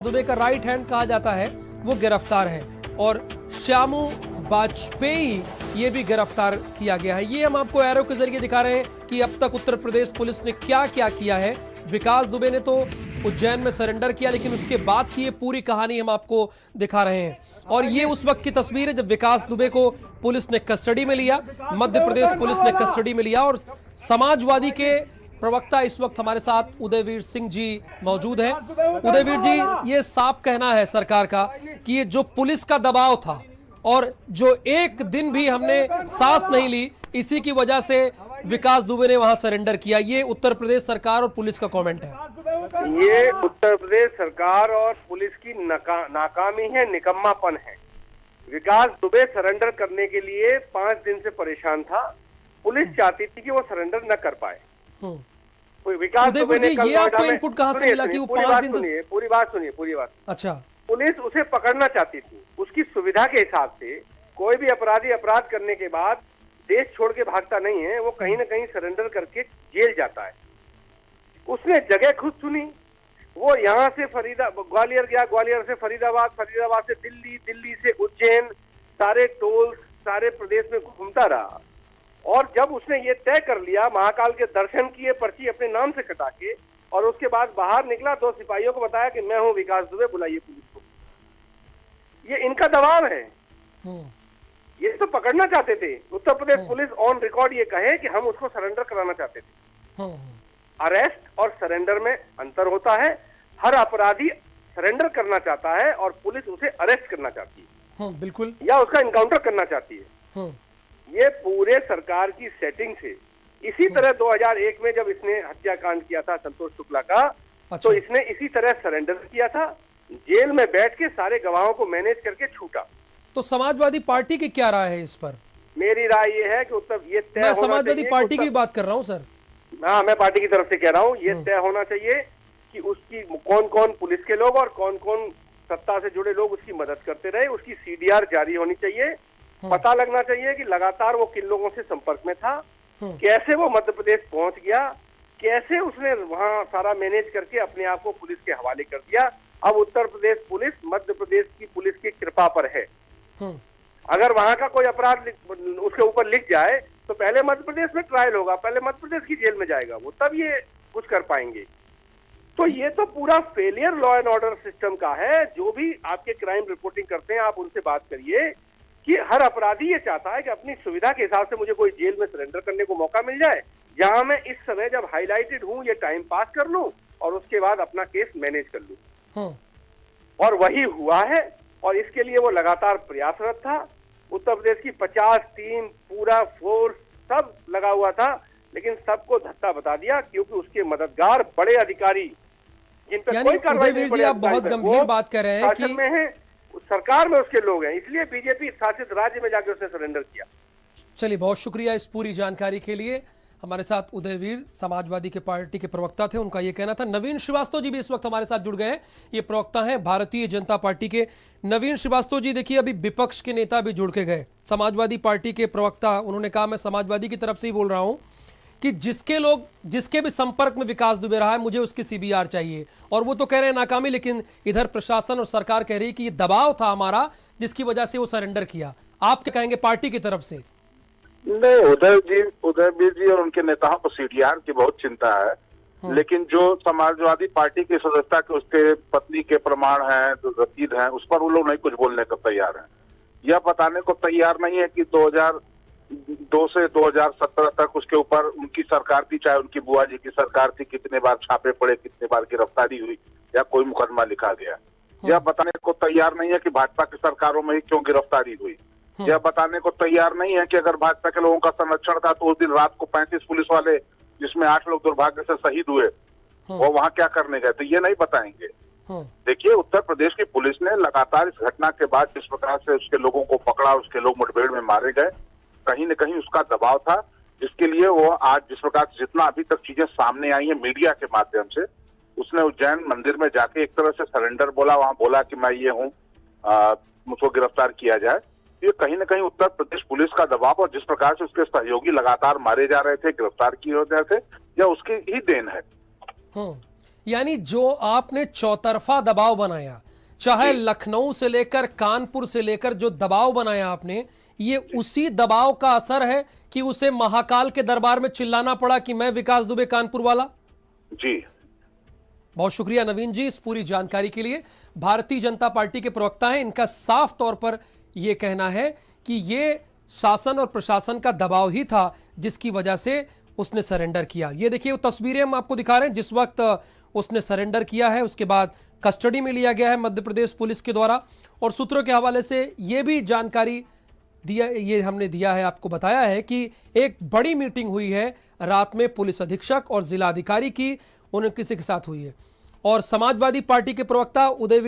दुबे का right hand कहा जाता है वो गिरफ्तार है और श्यामू वाजपेयी ये भी गिरफ्तार किया गया है। ये हम आपको एरो के जरिए दिखा रहे हैं कि अब तक उत्तर प्रदेश पुलिस ने क्या क्या किया है। विकास दुबे ने तो उज्जैन में सरेंडर किया, लेकिन उसके बाद की ये पूरी कहानी हम आपको दिखा रहे हैं। और ये उस वक्त की तस्वीर है जब विकास दुबे को पुलिस ने कस्टडी में लिया, मध्य प्रदेश पुलिस ने कस्टडी में लिया। और समाजवादी के प्रवक्ता इस वक्त हमारे साथ उदयवीर सिंह जी मौजूद हैं। उदयवीर जी, ये साफ कहना है सरकार का कि ये जो पुलिस का दबाव था और जो एक दिन भी हमने सांस नहीं ली, इसी की वजह से विकास दुबे ने वहां सरेंडर किया। ये उत्तर प्रदेश सरकार और पुलिस का कमेंट है। ये उत्तर प्रदेश सरकार और पुलिस की नाकामी है, निकम्मापन है। विकास दुबे सरेंडर करने के लिए 5 दिन से परेशान था। पुलिस चाहती थी कि वो सरेंडर न कर पाए। विकास दुबे ने ये आपको इनपुट कहां से मिला कि वो 5 दिन से? पूरी बात। अच्छा, पुलिस उसे पकड़ना चाहती थी, उसकी सुविधा के हिसाब से। कोई भी अपराधी अपराध करने के बाद देश छोड़ के भागता नहीं है, वो कहीं ना कहीं सरेंडर करके जेल जाता है। उसने जगह खुद चुनी। वो यहाँ से ग्वालियर गया, ग्वालियर से फरीदाबाद, फरीदाबाद से दिल्ली, दिल्ली से उज्जैन, सारे टोल सारे प्रदेश में घूमता रहा। और जब उसने ये तय कर लिया, महाकाल के दर्शन किए, पर्ची अपने नाम से कटा के, और उसके बाद बाहर निकला, 2 सिपाहियों को बताया कि मैं हूं विकास दुबे, बुलाइए पुलिस को। ये इनका दबाव है। ये तो पकड़ना चाहते थे। Uttar Pradesh police on record ये कहे कि हम उसको सरेंडर कराना चाहते थे। अरेस्ट और सरेंडर में अंतर होता है। हर अपराधी सरेंडर करना चाहता है और पुलिस उसे अरेस्ट करना चाहती है, बिल्कुल, या उसका इनकाउंटर करना चाहती है। ये पूरे सरकार की सेटिंग से। इसी तरह 2001 में जब इसने हत्याकांड किया था संतोष शुक्ला का, तो इसने इसी तरह सरेंडर किया था। जेल में बैठ के सारे गवाहों को मैनेज करके छूटा। तो समाजवादी पार्टी की क्या राय है इस पर? मेरी राय ये है कि मैं समाजवादी पार्टी की बात कर रहा हूँ सर। हाँ, मैं पार्टी की तरफ से कह रहा हूँ, ये तय होना चाहिए कि उसकी कौन कौन पुलिस के लोग और कौन कौन सत्ता से जुड़े लोग उसकी मदद करते रहे। उसकी CDR जारी होनी चाहिए। पता लगना चाहिए कि लगातार वो किन लोगों से संपर्क में था, कैसे वो मध्य प्रदेश पहुंच गया, कैसे उसने वहां सारा मैनेज करके अपने आप को पुलिस के हवाले कर दिया। अब उत्तर प्रदेश पुलिस मध्य प्रदेश की पुलिस की कृपा पर है। अगर वहां का कोई अपराध उसके ऊपर लिख जाए तो पहले मध्य प्रदेश में ट्रायल होगा, पहले मध्य प्रदेश की जेल में जाएगा वो, तब ये कुछ कर पाएंगे। तो ये तो पूरा failure law and order system का है। जो भी आपके क्राइम रिपोर्टिंग करते हैं, आप उनसे बात करिए कि हर अपराधी ये चाहता है कि अपनी सुविधा के हिसाब से मुझे कोई जेल में सरेंडर करने को मौका मिल जाए, जहां मैं इस समय जब हाईलाइटेड हूं ये टाइम पास कर लूं और उसके बाद अपना केस मैनेज कर लूं। और वही हुआ है और इसके लिए वो लगातार प्रयासरत था। उत्तर प्रदेश की 50 टीम, पूरा फोर्स सब लगा हुआ था, लेकिन सबको धक्का बता दिया क्योंकि उसके मददगार बड़े अधिकारी जिन पर कोई कार्रवाई नहीं पड़ी, आप बहुत गंभीर बात कर रहे हैं कि में है, सरकार में उसके लोग हैं, इसलिए बीजेपी शासित राज्य में जाकर उसने सरेंडर किया। चलिए, बहुत शुक्रिया इस पूरी जानकारी के लिए। हमारे साथ उदयवीर समाजवादी के पार्टी के प्रवक्ता थे, उनका ये कहना था। नवीन श्रीवास्तव जी भी इस वक्त हमारे साथ जुड़ गए हैं। ये प्रवक्ता हैं भारतीय जनता पार्टी के। नवीन श्रीवास्तव जी, देखिए अभी विपक्ष के नेता भी जुड़ के गए, समाजवादी पार्टी के प्रवक्ता। उन्होंने कहा मैं समाजवादी की तरफ से ही बोल रहा हूं कि जिसके भी संपर्क में विकास दुबे रहा है, मुझे उसकी CBR चाहिए। और वो तो कह रहे हैं नाकामी, लेकिन इधर प्रशासन और सरकार कह रही है कि ये दबाव था हमारा जिसकी वजह से वो सरेंडर किया। आप क्या कहेंगे पार्टी की तरफ से? नहीं, उदयवीर जी और उनके नेताओं को CDR की बहुत चिंता है, लेकिन जो समाजवादी पार्टी की सदस्यता के उसके पत्नी के प्रमाण हैं, जो रसीद हैं, उस पर वो लोग नहीं कुछ बोलने को तैयार हैं। यह बताने को तैयार नहीं है कि 2002 से 2017 तक उसके ऊपर उनकी सरकार थी, चाहे उनकी बुआ जी की सरकार थी, कितने बार छापे पड़े, कितने बार गिरफ्तारी हुई या कोई मुकदमा लिखा गया। यह बताने को तैयार नहीं है कि भाजपा की सरकारों में ही क्यों गिरफ्तारी हुई। यह बताने को तैयार नहीं है कि अगर भाजपा के लोगों का संरक्षण था तो उस दिन रात को 35 पुलिस वाले, जिसमें 8 लोग दुर्भाग्य से शहीद हुए, वो वहां क्या करने गए थे, ये नहीं बताएंगे। देखिए, उत्तर प्रदेश की पुलिस ने लगातार इस घटना के बाद जिस प्रकार से उसके लोगों को पकड़ा, उसके लोग मुठभेड़ में मारे गए, कहीं न कहीं उसका दबाव था, जिसके लिए वो आज जिस प्रकार से जितना अभी तक चीजें सामने आई है मीडिया के माध्यम से, उसने उज्जैन मंदिर में जाके एक तरह से सरेंडर बोला, वहां बोला कि मैं ये हूँ, मुझको गिरफ्तार किया जाए। ये कहीं न कहीं उत्तर प्रदेश पुलिस का दबाव और जिस प्रकार से उसके सहयोगी लगातार मारे जा रहे थे, गिरफ्तार किए जा रहे थे, यह उसकी ही देन है। यानी जो आपने चौतरफा दबाव बनाया, चाहे लखनऊ से लेकर कानपुर से लेकर जो दबाव बनाया आपने, ये उसी दबाव का असर है कि उसे महाकाल के दरबार में चिल्लाना पड़ा कि मैं विकास दुबे कानपुर वाला। जी बहुत शुक्रिया नवीन जी इस पूरी जानकारी के लिए। भारतीय जनता पार्टी के प्रवक्ता हैं, इनका साफ तौर पर यह कहना है कि यह शासन और प्रशासन का दबाव ही था जिसकी वजह से उसने सरेंडर किया। ये देखिए वो तस्वीरें हम आपको दिखा रहे हैं जिस वक्त उसने सरेंडर किया है, उसके बाद कस्टडी में लिया गया है मध्य प्रदेश पुलिस के द्वारा। और सूत्रों के हवाले से ये भी जानकारी ये हमने दिया है, आपको बताया है कि एक बड़ी मीटिंग हुई है रात में पुलिस अधीक्षक और जिलाधिकारी की, उन्हें किसी के साथ हुई है। और समाजवादी पार्टी के प्रवक्ता उदय